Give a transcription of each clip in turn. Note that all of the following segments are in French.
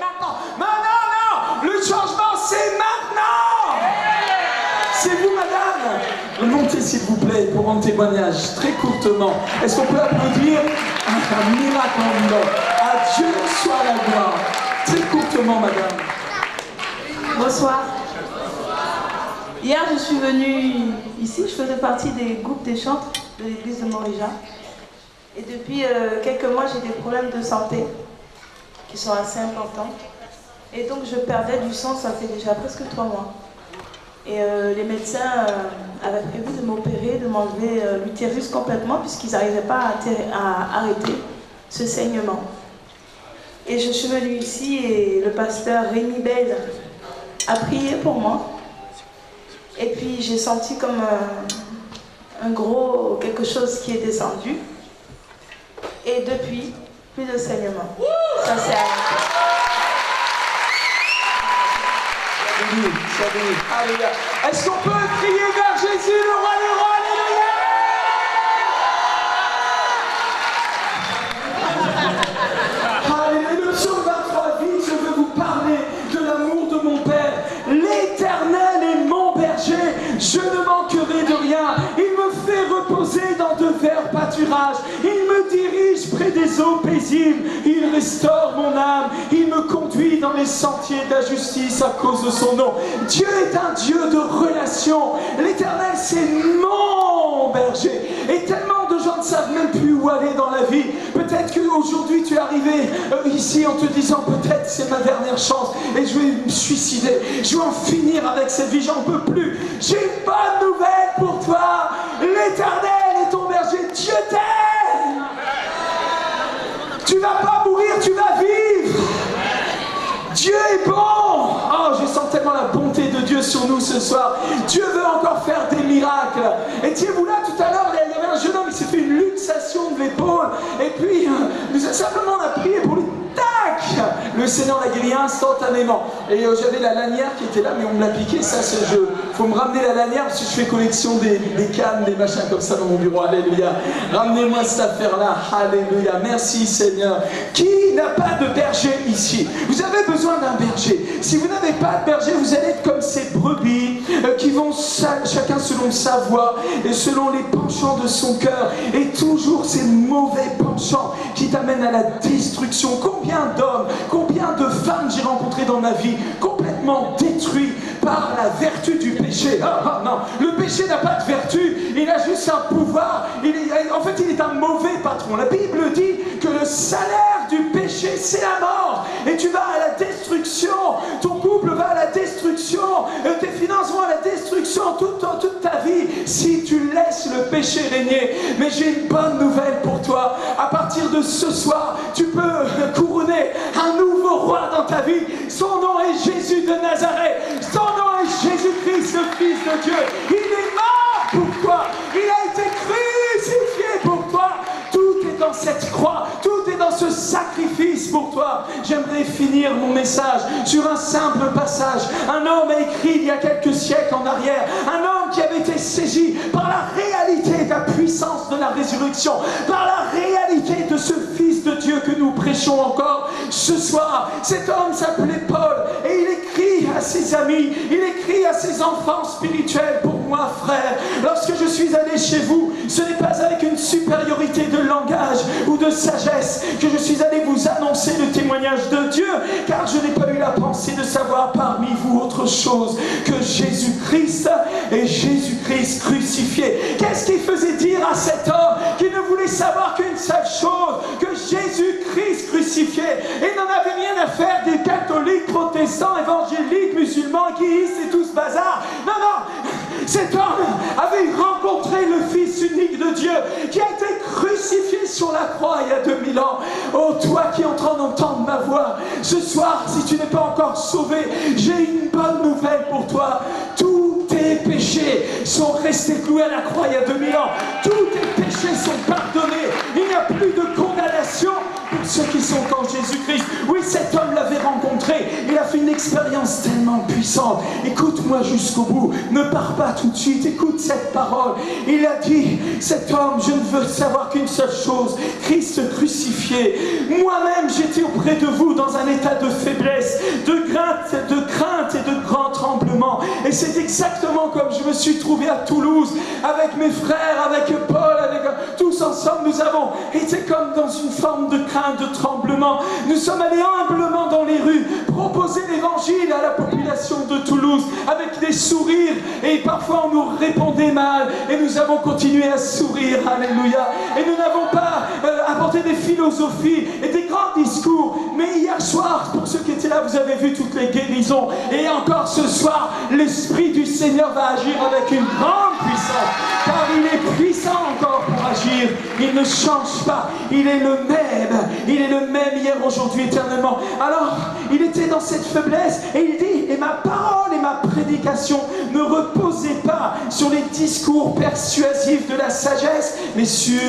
maintenant. Non, non, non. Le changement, c'est maintenant. C'est vous, madame. Montez, s'il vous plaît, pour rendre témoignage, très courtement. Est-ce qu'on peut applaudir un miracle en vivant? À Dieu soit la gloire. Très courtement, madame. Bonsoir. Hier, je suis venue ici, je faisais partie des groupes des chantres de l'église de Morija. Et depuis quelques mois, j'ai des problèmes de santé qui sont assez importants. Et donc, je perdais du sang, ça fait déjà presque 3 mois. Et les médecins avaient prévu de m'opérer, de m'enlever l'utérus complètement, puisqu'ils n'arrivaient pas à arrêter ce saignement. Et je suis venue ici et le pasteur Rémi Bell a prié pour moi. Et puis j'ai senti comme un gros quelque chose qui est descendu. Et depuis, plus de saignement. Ça s'est arrêté. Alléluia. Est-ce qu'on peut crier vers Jésus, le roi des rois? Alléluia. Alléluia. Le psaume 23 dit, je veux vous parler de l'amour de mon Père. L'Éternel est mon berger, je ne manquerai de rien. Il me fait reposer dans de verts pâturages. Il me dirige près des eaux paisibles. Il restaure mon âme. Il me conduit dans les sentiers de la justice à cause de son nom. Dieu est un Dieu de relation. L'Éternel, c'est mon berger. Et tellement de gens ne savent même plus où aller dans la vie. Peut-être qu'aujourd'hui tu es arrivé ici en te disant peut-être c'est ma dernière chance et je vais me suicider. Je vais en finir avec cette vie, j'en peux plus. J'ai une bonne nouvelle pour toi. L'Éternel est ton berger. Dieu t'aime. Tu vas pas mourir, tu vas vivre. Dieu est bon. Oh, je sens tellement la bonté de Dieu sur nous ce soir. Dieu veut encore faire des miracles. Étiez-vous là tout à l'heure? Il y avait un jeune homme qui s'est fait une luxation de l'épaule. Et puis, simplement on a prié pour lui. Tac! Le Seigneur l'a guéri instantanément. Et j'avais la lanière qui était là, mais on me l'a piqué. Ça, c'est jeu. Faut me ramener la lanière parce que je fais collection des cannes, des machins comme ça dans mon bureau. Alléluia. Ramenez-moi cette affaire-là. Alléluia. Merci Seigneur. Qui n'a pas de berger ici? Vous avez besoin d'un berger. Si vous n'avez pas de berger, vous allez être comme ces brebis qui vont chacun selon sa voie et selon les penchants de son cœur. Et toujours ces mauvais penchants qui t'amènent à la destruction. Combien d'hommes, combien de femmes j'ai rencontrées dans ma vie complètement détruits par la vertu du péché. Non, le péché n'a pas de vertu, il a juste un pouvoir. En fait, il est un mauvais patron. La Bible dit que le salaire du péché, c'est la mort. Et tu vas à la destruction, ton couple va à la destruction, tes finances vont à la destruction toute ta vie si tu laisses le péché régner. Mais j'ai une bonne nouvelle pour toi. À partir de ce soir, tu peux couronner un nouveau roi dans ta vie. Son nom est Jésus de Nazareth. Son nom est Jésus-Christ, le Fils de Dieu. Il est mort pour toi. Il a été crucifié pour toi. Tout est dans cette croix. Tout est dans ce sacrifice pour toi. J'aimerais finir mon message sur un simple passage. Un homme a écrit il y a quelques siècles en arrière. Un homme qui avait été saisi par la réalité de la puissance de la résurrection, par la réalité de ce Fils de Dieu que nous prêchons encore ce soir. Cet homme s'appelait Paul et il écrit à ses amis, il écrit à ses enfants spirituels: pour moi, frère, lorsque je suis allé chez vous, ce n'est pas avec une supériorité de langage ou de sagesse que je suis allé vous annoncer le témoignage de Dieu, car je n'ai pas eu la pensée de savoir parmi vous autre chose que Jésus-Christ et Jésus-Christ crucifié. Qu'est-ce qu'il faisait dire à cet homme qui ne voulait savoir qu'une seule chose, que Jésus-Christ crucifié, et n'en avait rien à faire des catholiques, protestants, évangéliques, musulmans, guiistes et tout ce bazar. Non, non, cet homme avait rencontré le Fils unique de Dieu qui a été crucifié sur la croix il y a 2000 ans. Oh, toi qui es en train d'entendre ma voix, ce soir, si tu n'es pas encore sauvé, j'ai une bonne nouvelle pour toi. Tous tes péchés sont restés cloués à la croix il y a 2000 ans. Tous tes péchés sont pardonnés. Il n'y a plus de condamnation pour ceux qui sont en Jésus-Christ. Oui, cet homme l'avait rencontré. Il a fait une expérience tellement puissante. Écoute-moi jusqu'au bout. Ne pars pas tout de suite. Écoute cette parole. Il a dit, cet homme, je ne veux savoir qu'une seule chose. Christ crucifié. Moi-même, j'étais auprès de vous dans un état de faiblesse. faiblesse, de crainte et de grands tremblements. Et c'est exactement comme je me suis trouvé à Toulouse, avec mes frères, avec Paul, avec tous ensemble, nous avons été comme dans une forme de crainte, de tremblement. Nous sommes allés humblement dans les rues, proposer l'évangile à la population de Toulouse, avec des sourires, et parfois on nous répondait mal, et nous avons continué à sourire, alléluia. Et nous n'avons pas apporté des philosophies et des grands discours, mais hier soir, pour ceux qui étaient là, vous avez vu toutes les guérisons, et encore ce soir, l'Esprit du Seigneur va agir avec une grande puissance, car il est puissant encore pour agir. Il ne change pas, il est le même hier, aujourd'hui, éternellement. Alors, il était dans cette faiblesse, et il dit, et ma parole et ma prédication ne reposaient pas sur les discours persuasifs de la sagesse, mais sur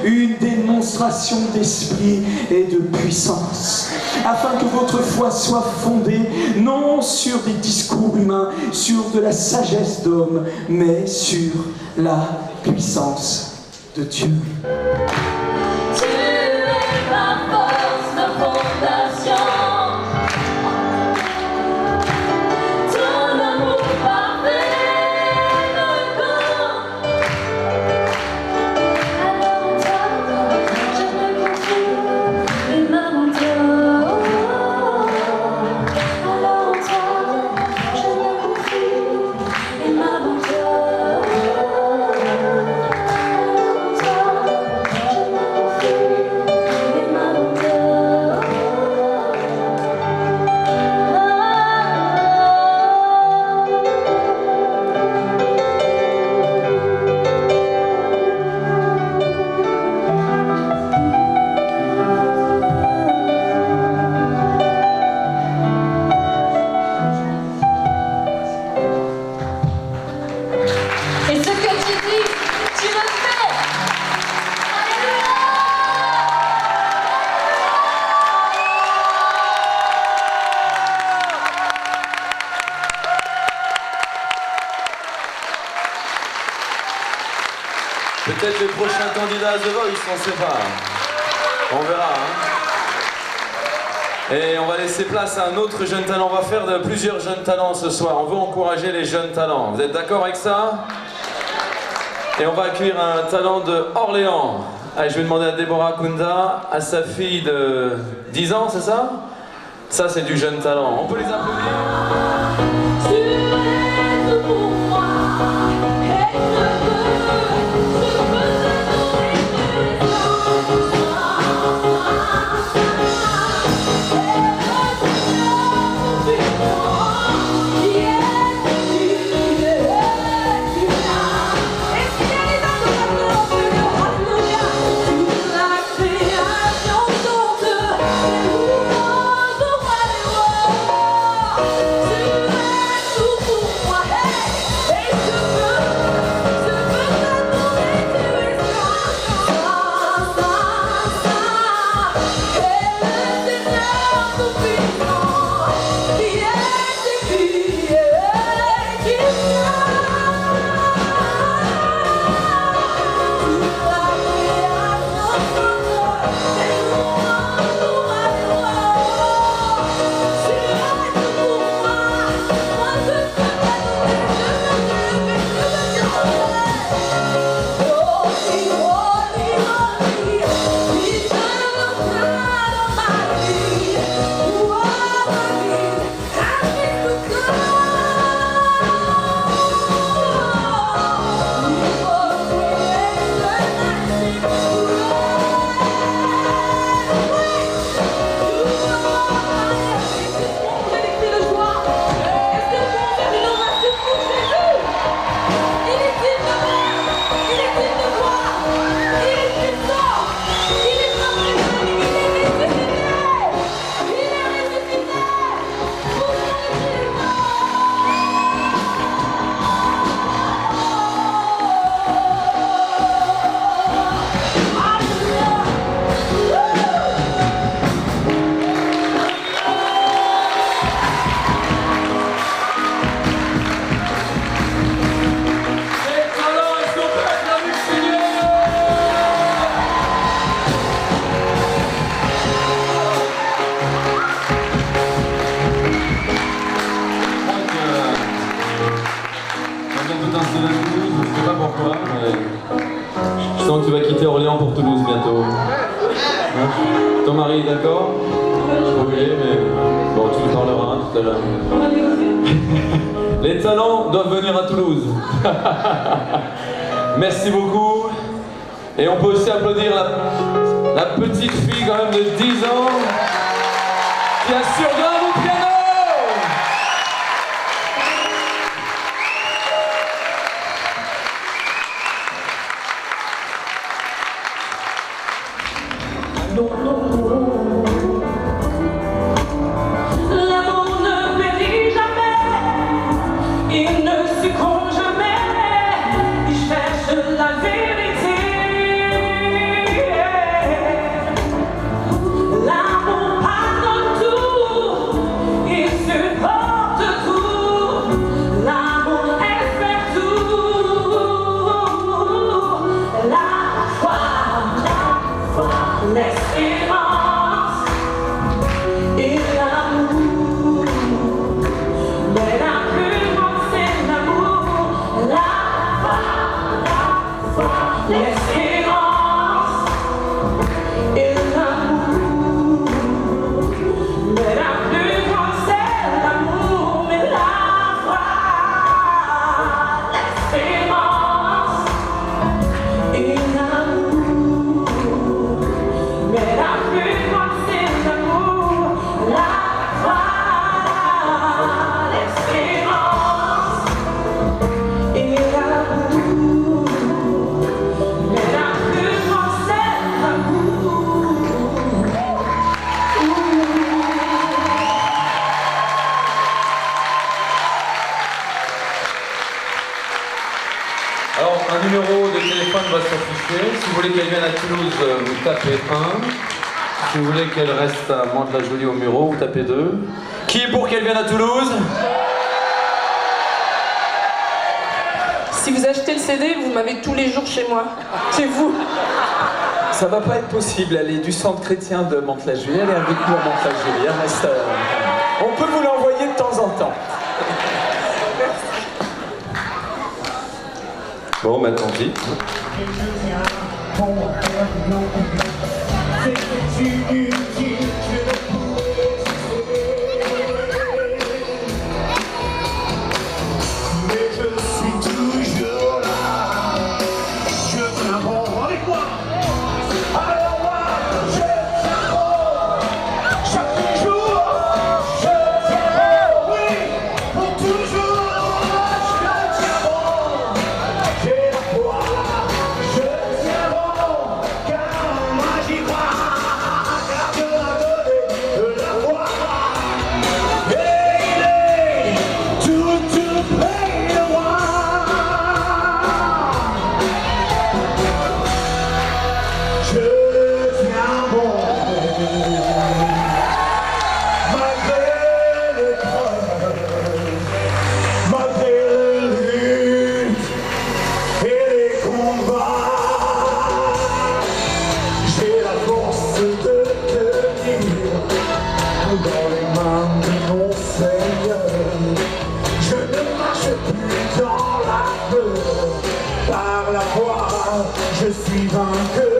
une démonstration d'esprit et de puissance, afin que votre foi soit fondée non sur des discours humains, sur de la sagesse d'homme, mais sur la puissance de Dieu. Tu es ma force, ma fondation. Ton amour parfait me couvre. Alors en toi, je me confie et m'abandonne. Alors en toi, je me confie et m'abandonne. Peut-être les prochains candidats à The Voice, on ne sait pas. On verra. Hein. Et on va laisser place à un autre jeune talent. On va faire plusieurs jeunes talents ce soir. On veut encourager les jeunes talents. Vous êtes d'accord avec ça? Et on va accueillir un talent de Orléans. Allez, je vais demander à Déborah Kunda, à sa fille de 10 ans, c'est ça? Ça, c'est du jeune talent. On peut les applaudir? Tu es tout pour moi, et je veux tout pour talent pour Toulouse bientôt. Hein? Ton mari est d'accord? Oui, mais bon, tu nous parleras tout à l'heure. Les talents doivent venir à Toulouse. Merci beaucoup. Et on peut aussi applaudir la petite fille quand même de 10 ans qui assure grave au piano. L'amour ne périt jamais, il ne succombe jamais, il cherche la vérité. L'amour pardonne tout, il supporte tout, l'amour espère tout. La foi, l'espérance et l'amour. Mais la plus grande c'est l'amour. La foi, l'espérance et l'amour. Mais la plus grande c'est l'amour. Mais la foi, l'espérance et l'amour. Mais la plus grande c'est l'amour. La foi, l'espérance et l'amour. Mais la plus grande c'est l'amour. Alors, un numéro de téléphone va s'afficher. Si vous voulez qu'elle vienne à Toulouse, vous tapez 1. Si vous voulez qu'elle reste à Mantes-la-Jolie au Muro, vous tapez 2. Qui est pour qu'elle vienne à Toulouse? Si vous achetez le CD, vous m'avez tous les jours chez moi. C'est vous. Ça va pas être possible, elle est du centre chrétien de Mantes-la-Jolie, elle est avec nous à Mantes-la-Jolie. Elle reste, on peut vous l'envoyer de temps en temps. Bon, bah tant pis. Mais je suis toujours là. Je tiens bon avec moi. Alors moi, je tiens bon. Chaque jour, je tiens bon. Oui, pour toujours, je tiens bon. J'ai la foi, je tiens bon. Car moi j'y crois. Car Dieu m'a donné de la foi. Et il est tout près de moi. Je tiens bon. Malgré l'épreuve, malgré les luttes et les combats, j'ai la force de tenir dans les mains de mon Seigneur. Je ne marche plus dans la peur, par la foi, je suis vainqueur.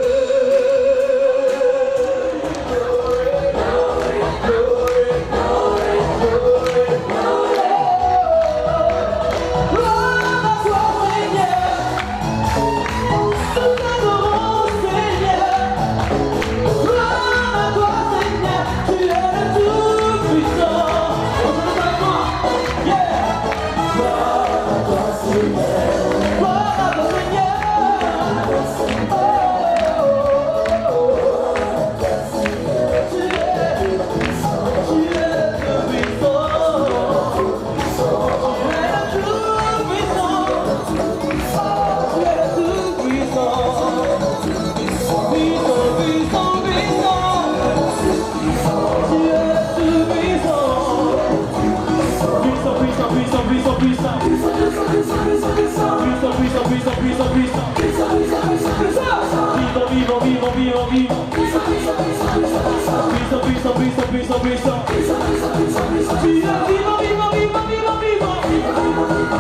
Viva, viva, viva, viva, viva, viva, viva, viva,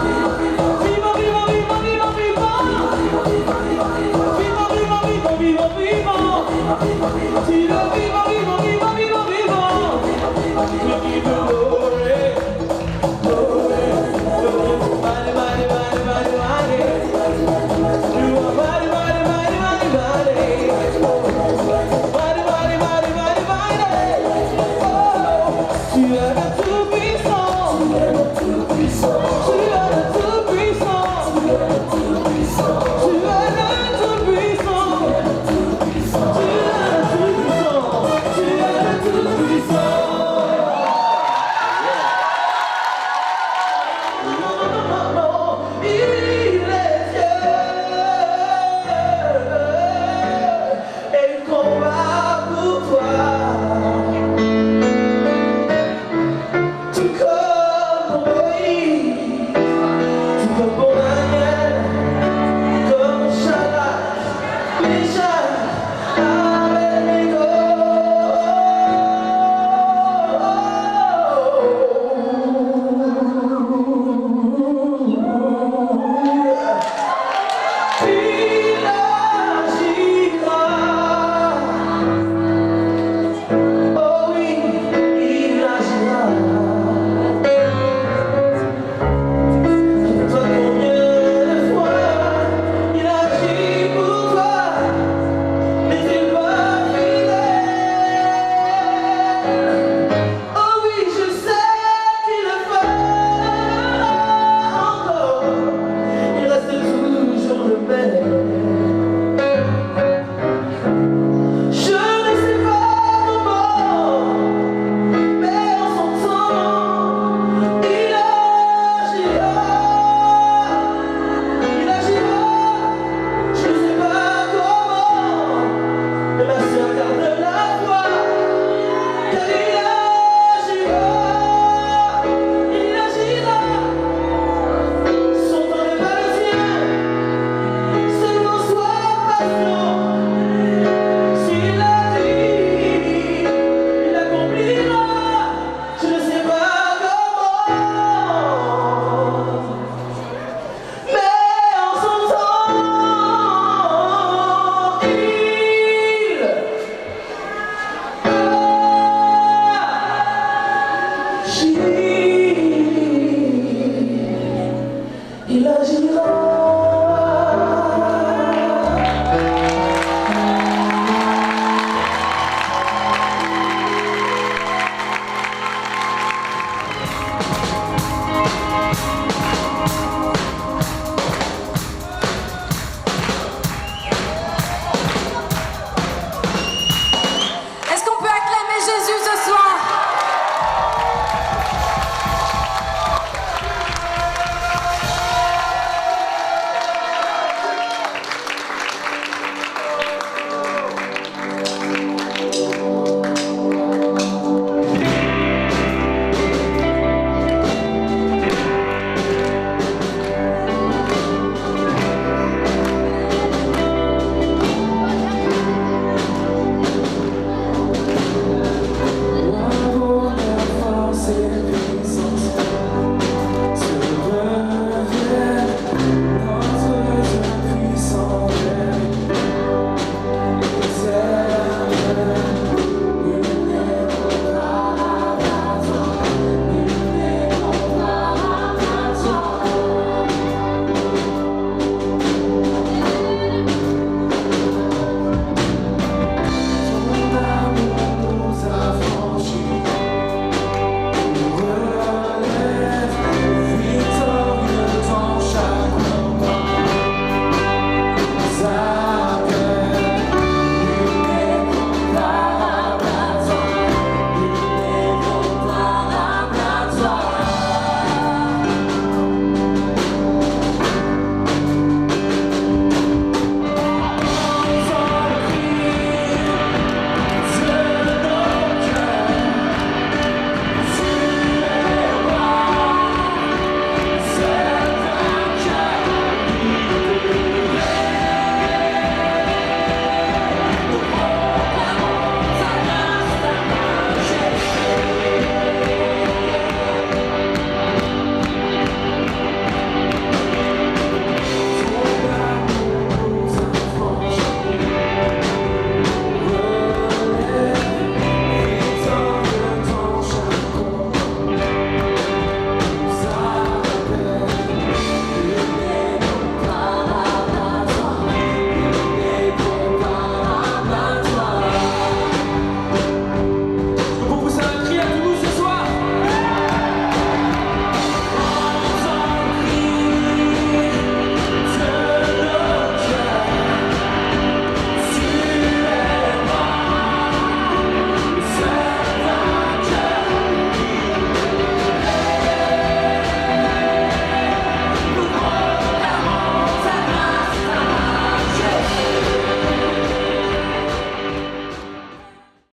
viva, viva, viva, viva, She